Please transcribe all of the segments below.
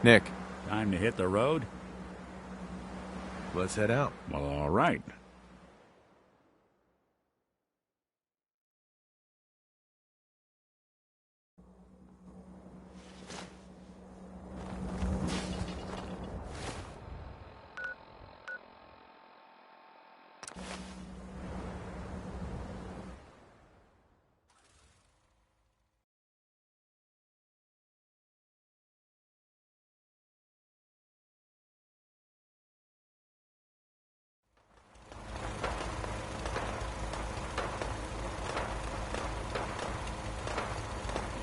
Nick, Time to hit the road? let's head out. Well, all right.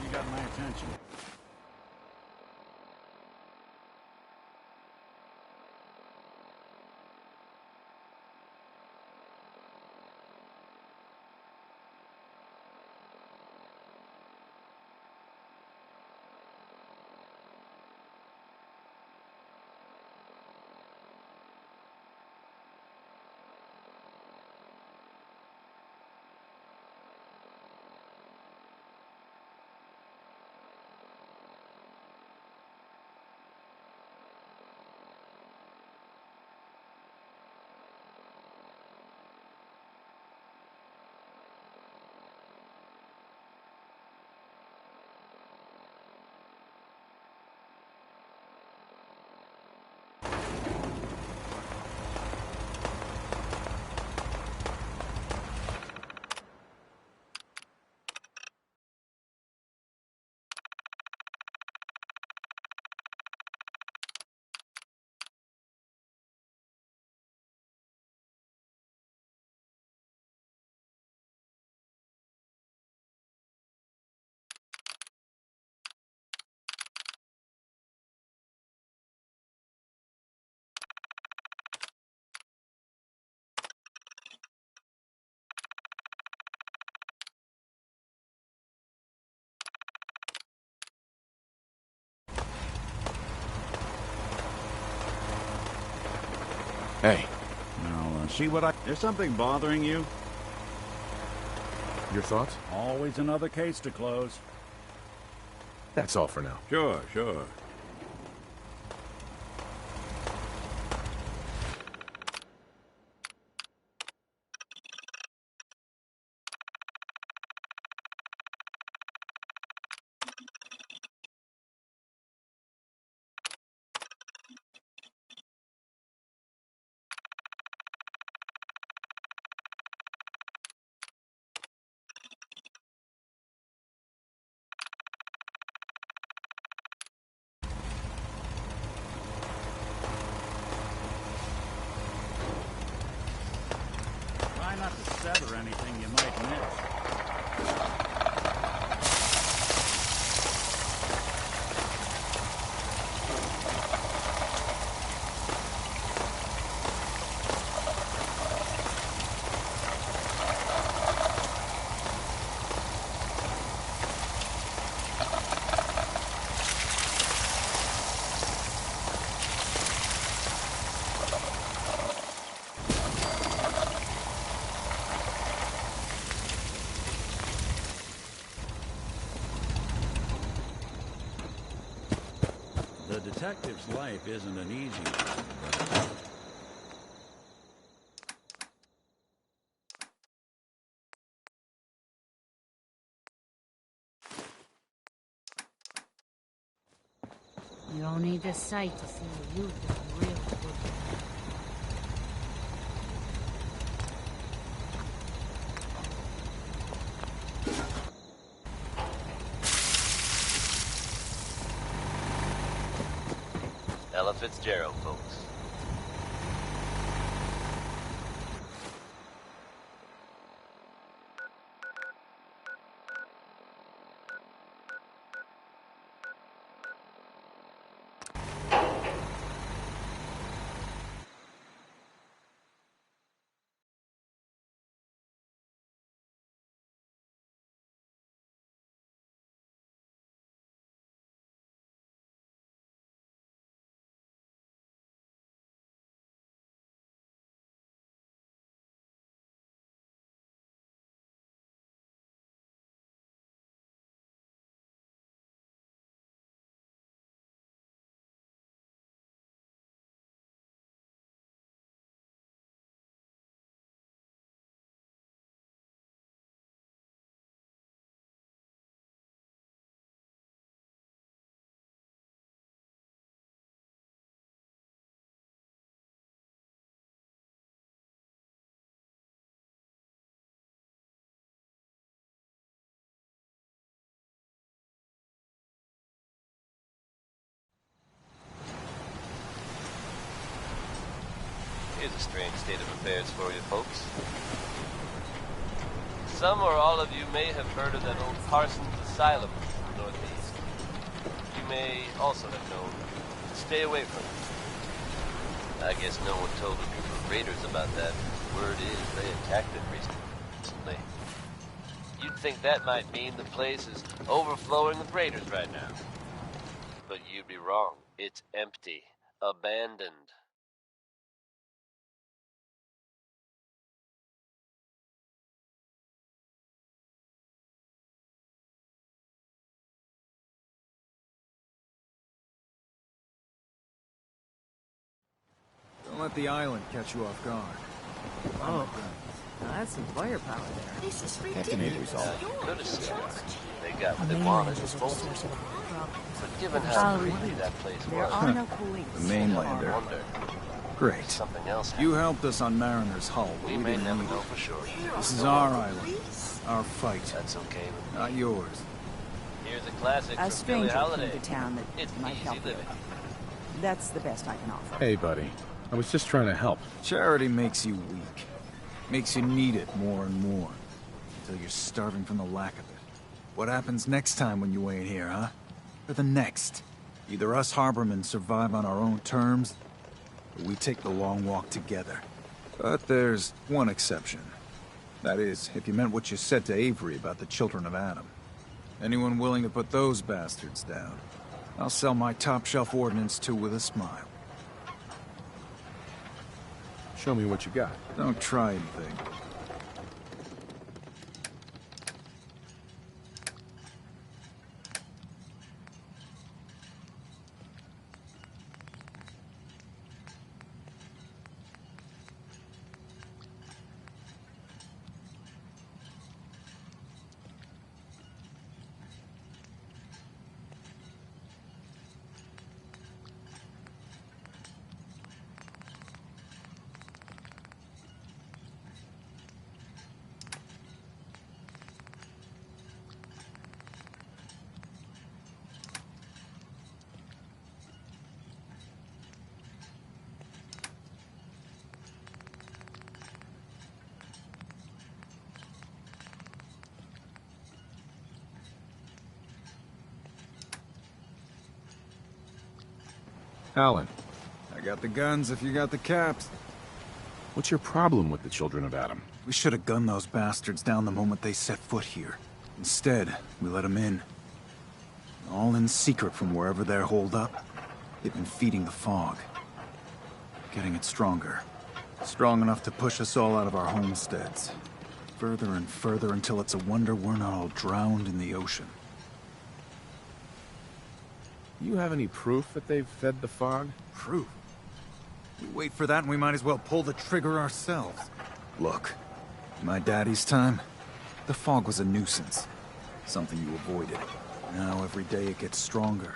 You got my attention. Hey, Now, see what I... There's something bothering you? your thoughts? Always another case to close. That's all for now. Sure, sure. Try not to sever anything you might miss. The detective's life isn't an easy one. You don't need the sight to see what you've done real good. Ella Fitzgerald, folks. a strange state of affairs for you folks. Some or all of you may have heard of that old Parsons Asylum in the Northeast. You may also have known to stay away from it. I guess no one told a group of raiders about that. Word is they attacked it recently. You'd think that might mean the place is overflowing with raiders right now. But you'd be wrong. It's empty. Abandoned. Don't let the island catch you off guard. Oh, that's some firepower there. This is Captain ridiculous. Avery's all. You could have seen they got A what they mainland wanted is as a folks. source of problems. But given I'll how creepy repeat. that place There was, are no police. The mainlander. I wonder Great. something else happened. You helped us on Mariner's Hull, but We we may didn't never need know it. for sure. This is our island. Our fight. That's okay with me. Not yours. Here's a classic A from Billie stranger Holiday. came to town that It's might easy help you. living. That's the best I can offer. Hey, buddy. I was just trying to help. Charity makes you weak. Makes you need it more and more. Until you're starving from the lack of it. What happens next time when you ain't here, huh? Or the next? Either us harbormen survive on our own terms, or we take the long walk together. But there's one exception. That is, if you meant what you said to Avery about the Children of Adam. Anyone willing to put those bastards down, I'll sell my top-shelf ordnance to with a smile. Show me what you got. Don't try anything. Alan, I got the guns if you got the caps. what's your problem with the Children of Adam? We should have gunned those bastards down the moment they set foot here. Instead, we let them in. All in secret from wherever they're holed up. They've been feeding the fog. Getting it stronger. Strong enough to push us all out of our homesteads. Further and further until it's a wonder we're not all drowned in the ocean. You have any proof that they've fed the fog? Proof? We wait for that and we might as well pull the trigger ourselves. Look, in my daddy's time, the fog was a nuisance. Something you avoided. Now every day it gets stronger.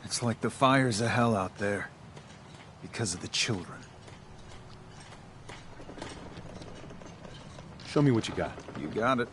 It's like the fires of hell out there. Because of the children. Show me what you got. You got it.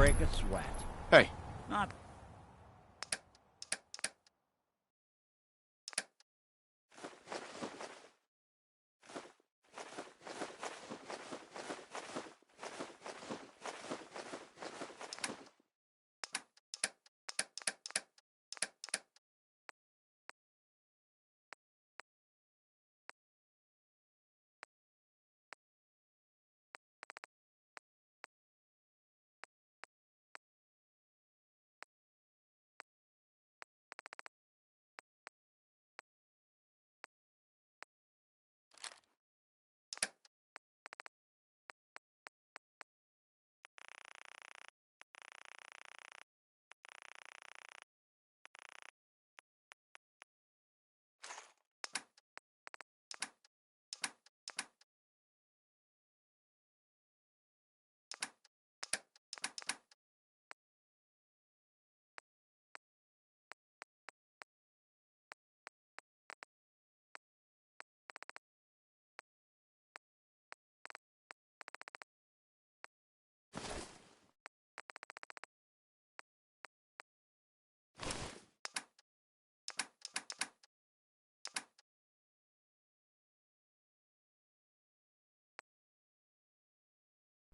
break a sweat. Hey, Not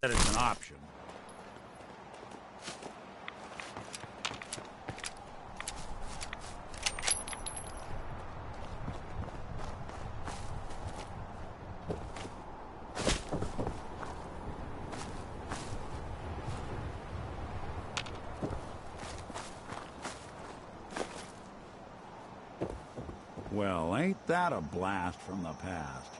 that it's an option. Well, ain't that a blast from the past?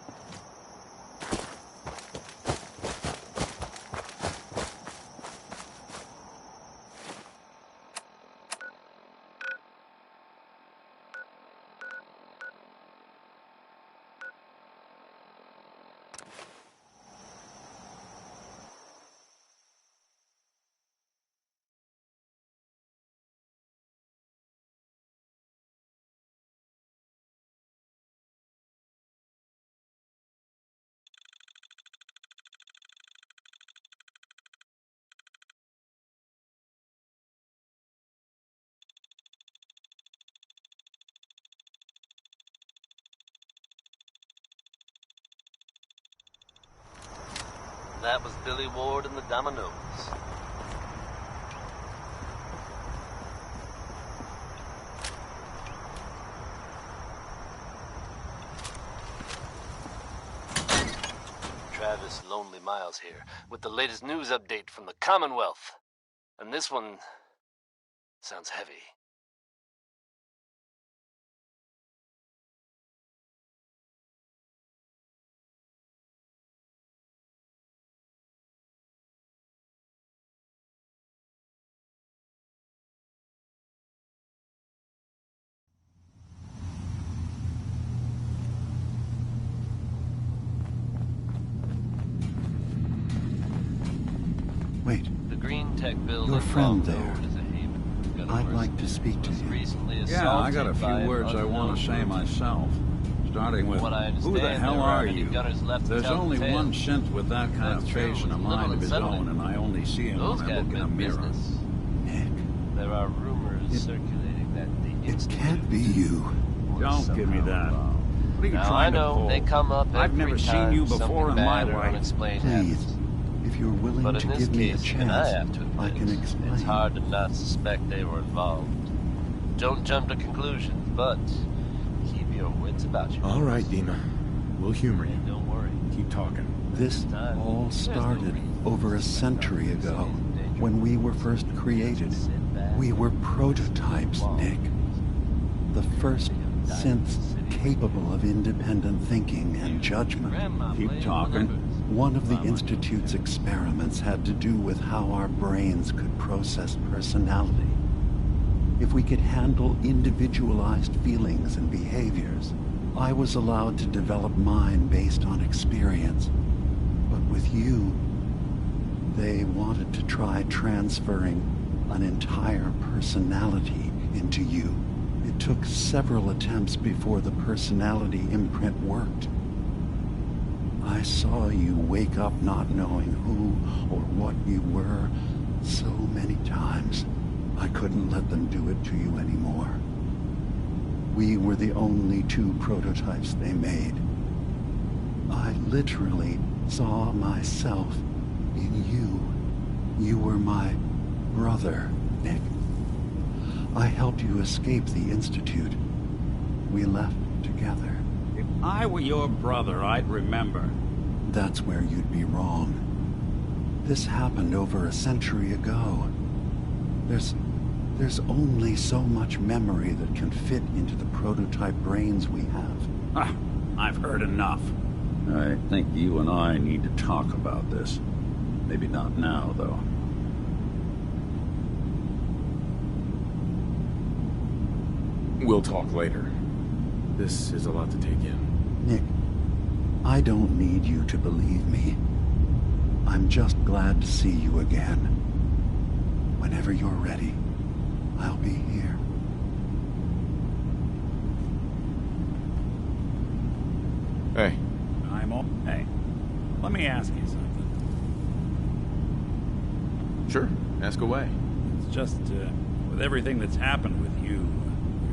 That was Billy Ward and the Dominoes. Travis Lonely Miles here, with the latest news update from the Commonwealth. And this one sounds heavy. Wait, The Green Tech building, your friend well there. known as a haven for I'd gunrunners, like to speak to was you. recently Yeah, I got a assaulted by few an words I want to say unknown myself. Starting with, From what I who the understand, hell there are aren't any you? gunners left to There's tell the only tale. one synth with that kind That's of true, face and a with mind of his little own, and I only see him Those when I guys look in a meant mirror. business. Nick, There are rumors circulating that the it can't be you. Don't give me that. What are you Now, I trying to know pull? they come up I've every never seen time you before something in my bad or life. unexplained Please, happens. if you're willing But to in this give me a case, even I have chance, to I can admit, explain. it's hard to not suspect they were involved. Don't jump to conclusions, but keep your wits about you. all right, Dina. We'll humor you. And don't worry. Keep talking. This all started over a century ago, when we were first created. We were prototypes, Nick. The first synths capable of independent thinking and judgment. Keep talking. One of the Institute's experiments had to do with how our brains could process personality. If we could handle individualized feelings and behaviors, I was allowed to develop mine based on experience. But with you, they wanted to try transferring an entire personality into you. It took several attempts before the personality imprint worked. I saw you wake up not knowing who or what you were, So many times, I couldn't let them do it to you anymore. We were the only two prototypes they made. I literally saw myself in you. You were my brother, Nick. I helped you escape the Institute. We left together. If I were your brother, I'd remember. That's where you'd be wrong. This happened over a century ago. There's only so much memory that can fit into the prototype brains we have. Ah, I've heard enough. I think you and I need to talk about this. Maybe not now, though. We'll talk later. This is a lot to take in. Nick, I don't need you to believe me. I'm just glad to see you again. Whenever you're ready, I'll be here. Hey. Hey, let me ask you something. Sure, ask away. It's just, with everything that's happened with you,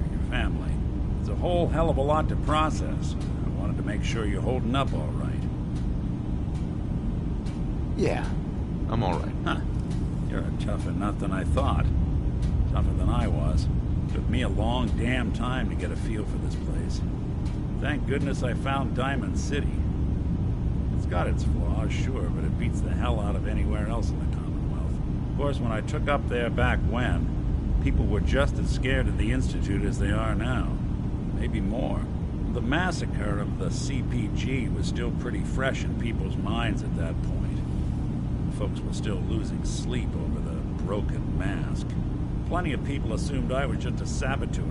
your family, it's a whole hell of a lot to process. I wanted to make sure you're holding up all right. Yeah, I'm all right. Huh. You're a tougher nut than I thought. Tougher than I was. Took me a long damn time to get a feel for this place. Thank goodness I found Diamond City. It's got its flaws, sure, but it beats the hell out of anywhere else in the Commonwealth. Of course, when I took up there back when, people were just as scared of the Institute as they are now. Maybe more. The massacre of the CPG was still pretty fresh in people's minds at that point. Folks were still losing sleep over the broken mask. Plenty of people assumed I was just a saboteur,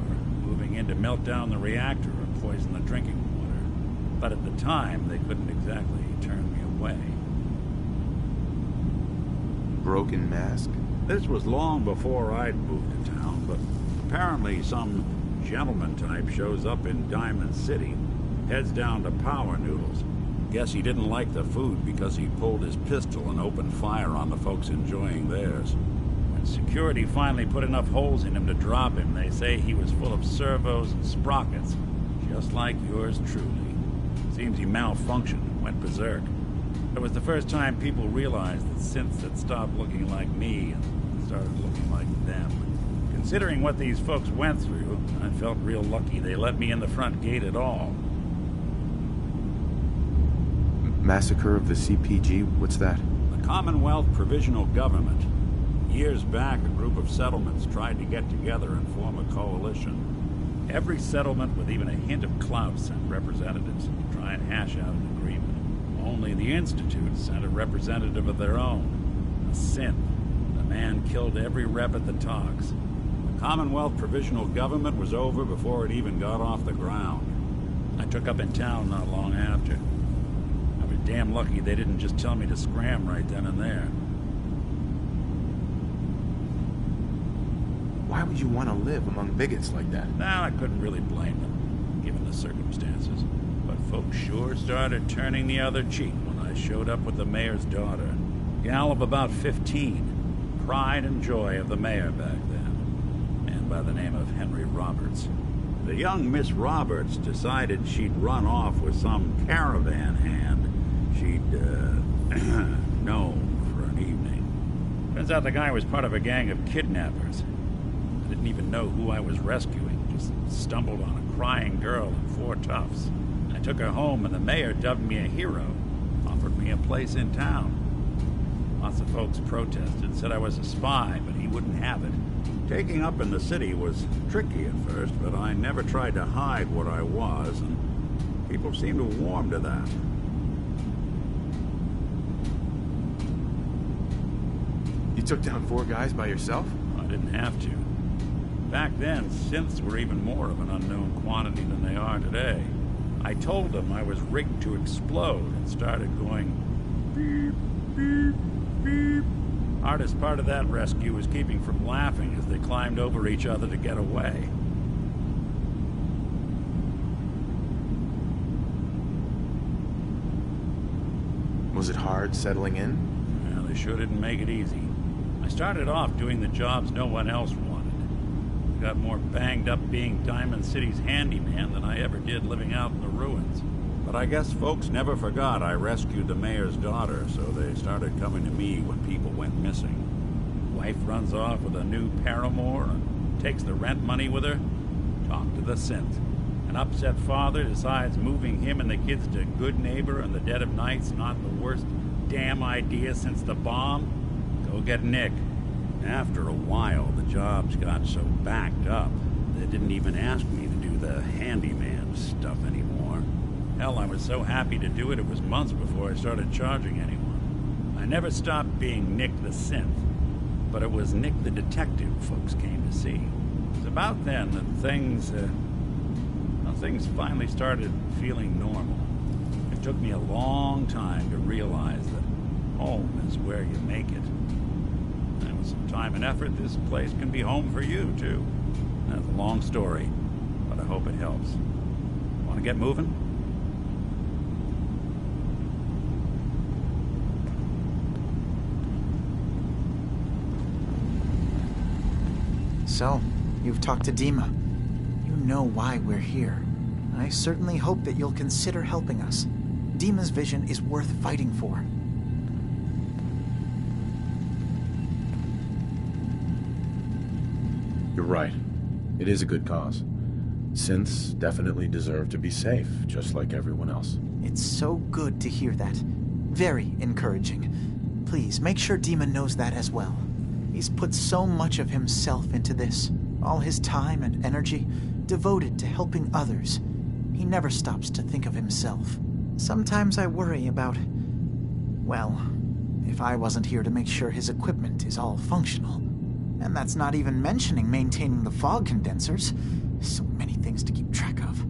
moving in to melt down the reactor or poison the drinking water. But at the time, they couldn't exactly turn me away. Broken mask? This was long before I'd moved to town, but apparently some gentleman type shows up in Diamond City, heads down to Power Noodles. Guess he didn't like the food because he pulled his pistol and opened fire on the folks enjoying theirs. When security finally put enough holes in him to drop him, they say he was full of servos and sprockets, just like yours truly. Seems he malfunctioned and went berserk. It was the first time people realized that synths had stopped looking like me and started looking like them. Considering what these folks went through, I felt real lucky they let me in the front gate at all. Massacre of the CPG? What's that? The Commonwealth Provisional Government. Years back, a group of settlements tried to get together and form a coalition. Every settlement with even a hint of clout sent representatives to try and hash out an agreement. Only the Institute sent a representative of their own, a synth. The man killed every rep at the talks. The Commonwealth Provisional Government was over before it even got off the ground. I took up in town not long after. I was damn lucky they didn't just tell me to scram right then and there. Why would you want to live among bigots like that? Now, I couldn't really blame them, given the circumstances. But folks sure started turning the other cheek when I showed up with the mayor's daughter. Gal of about 15. Pride and joy of the mayor back then. Man by the name of Henry Roberts. The young Miss Roberts decided she'd run off with some caravan hand she'd, known for an evening. Turns out the guy was part of a gang of kidnappers. I didn't even know who I was rescuing, just stumbled on a crying girl and 4 toughs. I took her home and the mayor dubbed me a hero, offered me a place in town. Lots of folks protested, said I was a spy, but he wouldn't have it. Taking up in the city was tricky at first, but I never tried to hide what I was, and people seemed to warm to that. You took down 4 guys by yourself? I didn't have to. Back then, synths were even more of an unknown quantity than they are today. I told them I was rigged to explode and started going beep, beep, beep. Hardest part of that rescue was keeping from laughing as they climbed over each other to get away. Was it hard settling in? Well, they sure didn't make it easy. I started off doing the jobs no one else wanted. I got more banged up being Diamond City's handyman than I ever did living out in the ruins. But I guess folks never forgot I rescued the mayor's daughter, so they started coming to me when people went missing. Wife runs off with a new paramour and takes the rent money with her. Talk to the synth. An upset father decides moving him and the kids to Good Neighbor in the dead of night's not the worst damn idea since the bomb. Go get Nick. After a while, the jobs got so backed up, they didn't even ask me to do the handyman stuff anymore. Hell, I was so happy to do it, it was months before I started charging anyone. I never stopped being Nick the synth, but it was Nick the detective folks came to see. It was about then that things finally started feeling normal. It took me a long time to realize that home is where you make it. And with some time and effort, this place can be home for you, too. That's a long story, but I hope it helps. Want to get moving? So, you've talked to Dima. You know why we're here. I certainly hope that you'll consider helping us. Dima's vision is worth fighting for. You're right. It is a good cause. Synths definitely deserve to be safe, just like everyone else. It's so good to hear that. Very encouraging. Please, make sure Dima knows that as well. He's put so much of himself into this. All his time and energy devoted to helping others. He never stops to think of himself. Sometimes I worry about... well, if I wasn't here to make sure his equipment is all functional. And that's not even mentioning maintaining the fog condensers. So many things to keep track of.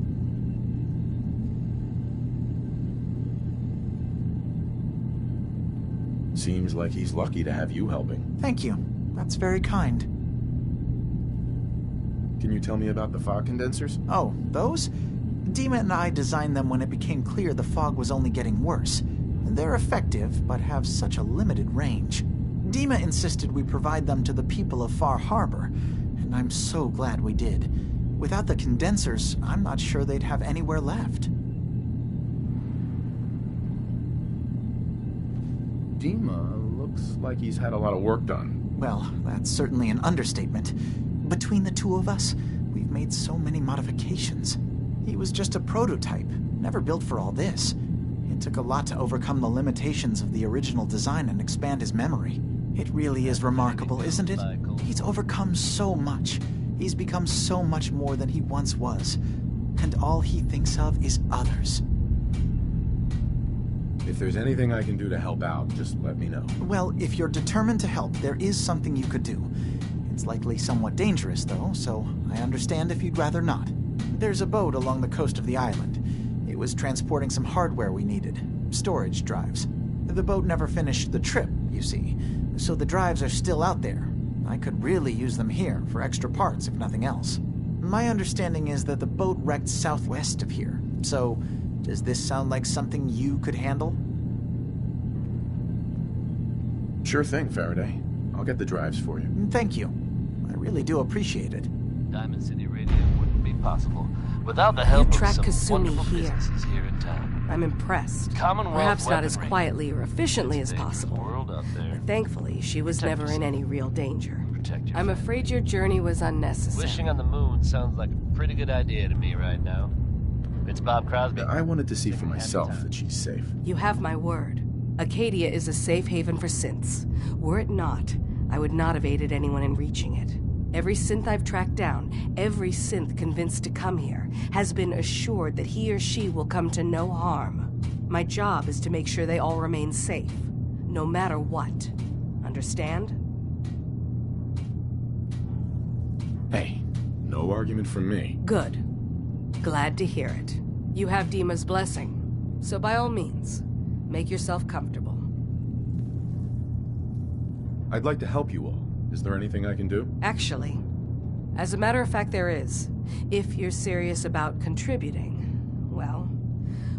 Seems like he's lucky to have you helping. Thank you. That's very kind. Can you tell me about the fog condensers? Oh, those? Dima and I designed them when it became clear the fog was only getting worse. They're effective, but have such a limited range. Dima insisted we provide them to the people of Far Harbor, and I'm so glad we did. Without the condensers, I'm not sure they'd have anywhere left. Dima looks like he's had a lot of work done. Well, that's certainly an understatement. Between the two of us, we've made so many modifications. He was just a prototype, never built for all this. It took a lot to overcome the limitations of the original design and expand his memory. It really is remarkable, isn't it? He's overcome so much. He's become so much more than he once was. And all he thinks of is others. If there's anything I can do to help out, just let me know. Well, if you're determined to help, there is something you could do. It's likely somewhat dangerous, though, so I understand if you'd rather not. There's a boat along the coast of the island. It was transporting some hardware we needed. Storage drives. The boat never finished the trip, you see, so the drives are still out there. I could really use them here for extra parts, if nothing else. My understanding is that the boat wrecked southwest of here, so does this sound like something you could handle? Sure thing, Faraday. I'll get the drives for you. Thank you. I really do appreciate it. Diamond City Radio wouldn't be possible without the help You of track some Kasumi wonderful here. businesses here in town. I'm impressed. Commonwealth Perhaps not as weaponry. quietly or efficiently It's as a dangerous possible. world out there. But thankfully, she was Protect never in yourself. any real danger. Protect your I'm family. afraid your journey was unnecessary. Wishing on the moon sounds like a pretty good idea to me right now. It's Bob Crosby. I wanted to see for myself that she's safe. You have my word. Acadia is a safe haven for synths. Were it not, I would not have aided anyone in reaching it. Every synth I've tracked down, every synth convinced to come here, has been assured that he or she will come to no harm. My job is to make sure they all remain safe, no matter what. Understand? Hey, no argument from me. Good. Glad to hear it. You have Dima's blessing, so by all means, make yourself comfortable. I'd like to help you all. Is there anything I can do? Actually, as a matter of fact, there is. If you're serious about contributing, well,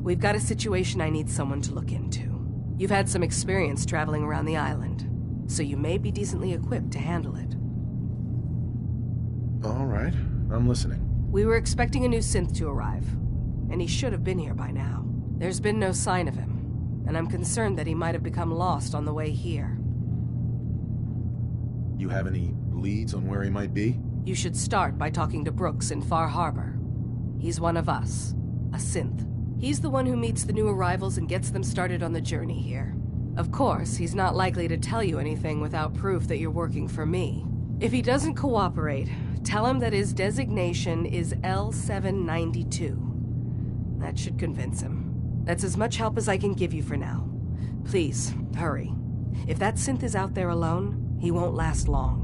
we've got a situation I need someone to look into. You've had some experience traveling around the island. so you may be decently equipped to handle it. All right, I'm listening. We were expecting a new synth to arrive, and he should have been here by now. There's been no sign of him, and I'm concerned that he might have become lost on the way here. You have any leads on where he might be? You should start by talking to Brooks in Far Harbor. He's one of us, a synth. He's the one who meets the new arrivals and gets them started on the journey here. Of course, he's not likely to tell you anything without proof that you're working for me. If he doesn't cooperate, tell him that his designation is L792. That should convince him. That's as much help as I can give you for now. Please, hurry. If that synth is out there alone, he won't last long.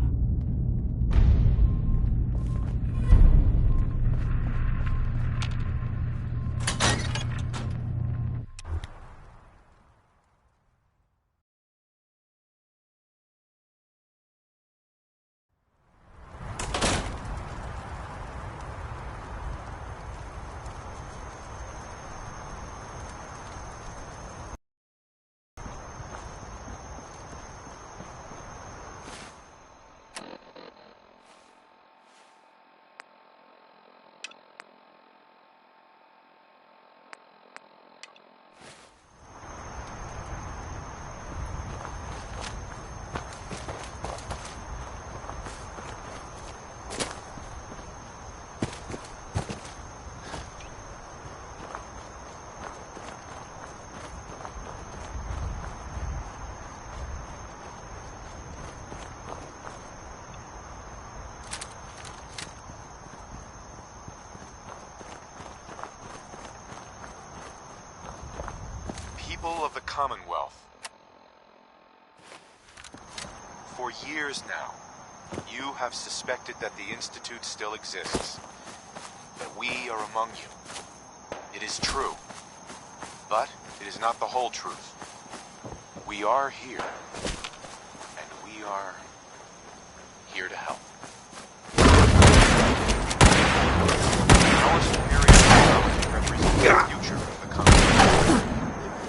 People of the Commonwealth. For years now, you have suspected that the Institute still exists, that we are among you. It is true, but it is not the whole truth. We are here, and we are here to help. Our superior represents the future of the Commonwealth.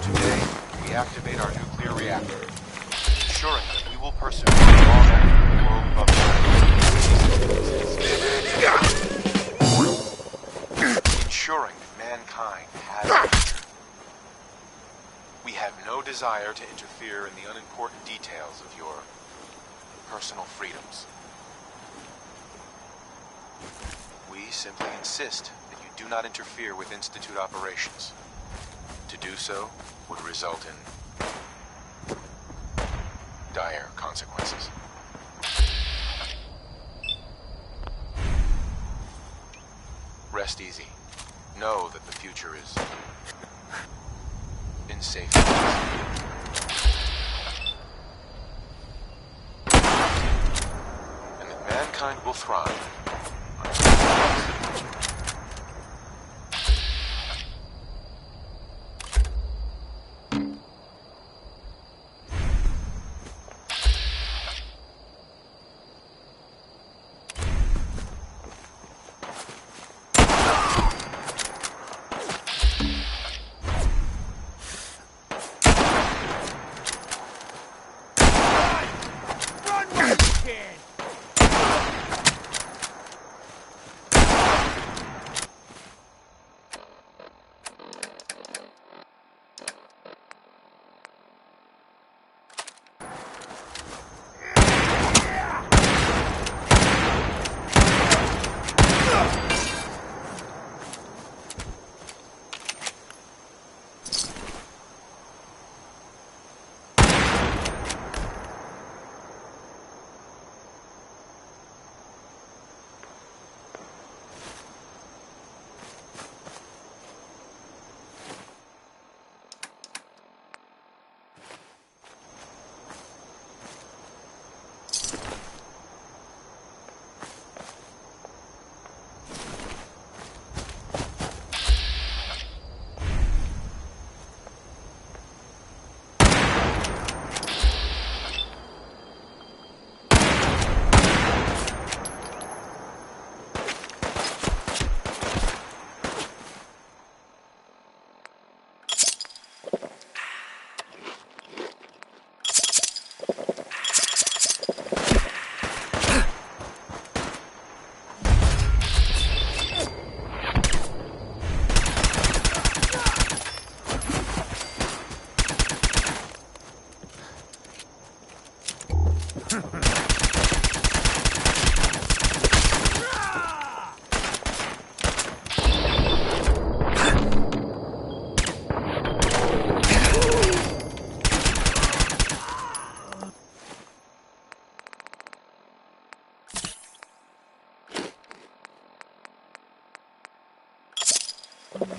Today, we activate our nuclear reactor, ensuring that we will persevere long after the world of ensuring that mankind has a future. We have no desire to interfere in the unimportant details of your personal freedoms. We simply insist that you do not interfere with Institute operations. To do so would result in dire consequences. Rest easy. Know that the future is in safe hands. And that mankind will thrive. That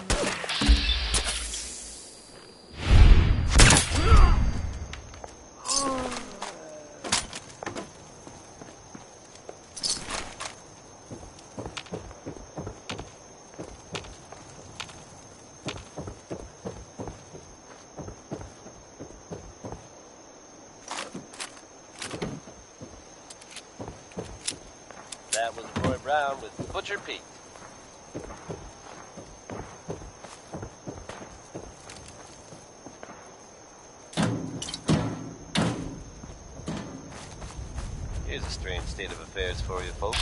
was Roy Brown with Butcher Pete. Here's a strange state of affairs for you folks.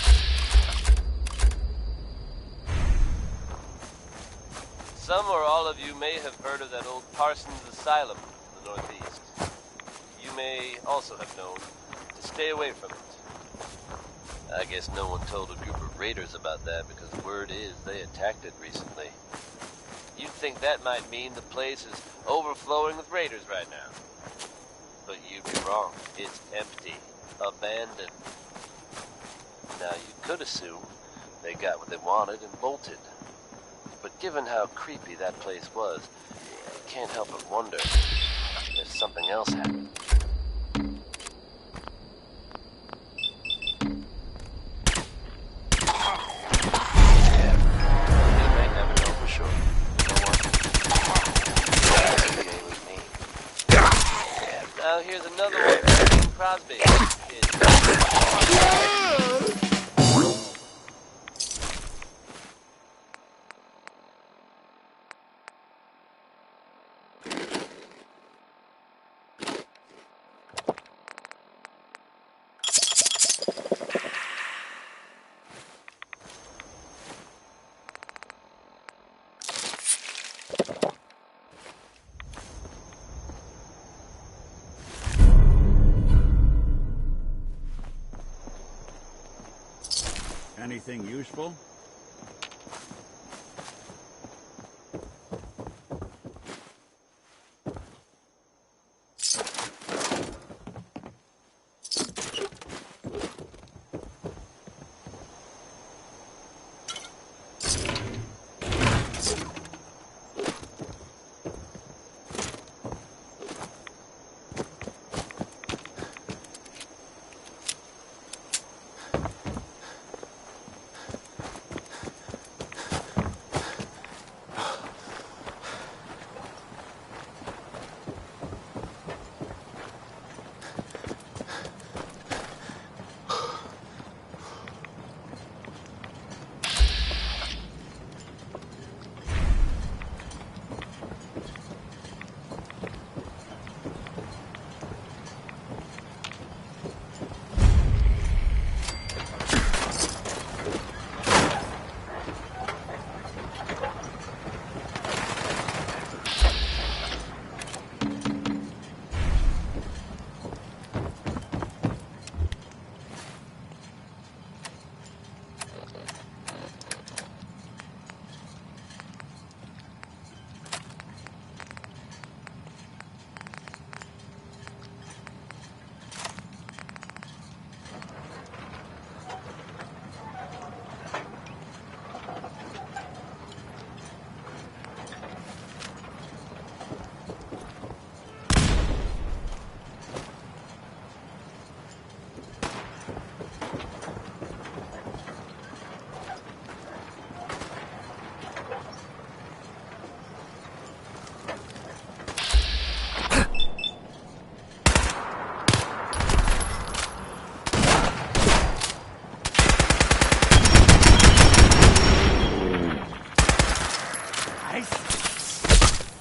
Some or all of you may have heard of that old Parsons Asylum in the Northeast. You may also have known to stay away from it. I guess no one told a group of raiders about that because word is they attacked it recently. You'd think that might mean the place is overflowing with raiders right now. But you'd be wrong. It's empty. Abandoned. Now you could assume they got what they wanted and bolted. But given how creepy that place was, you can't help but wonder if something else happened. Now here's another one from Bing Crosby. Anything useful?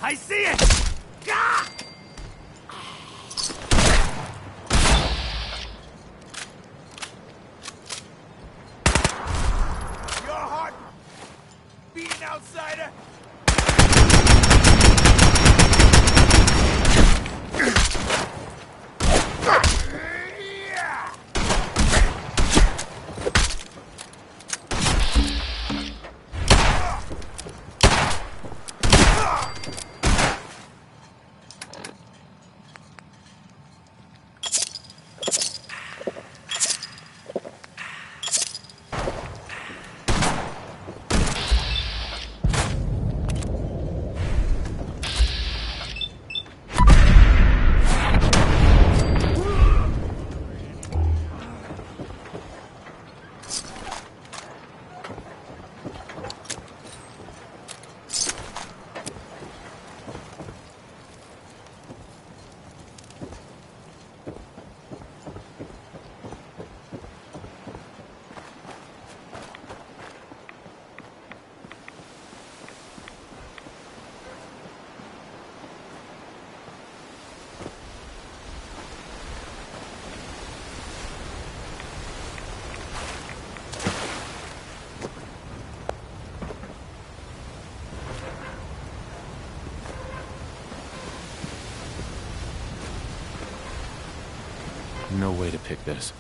I see it! Gah! Your heart beating, outsider! No way to pick this.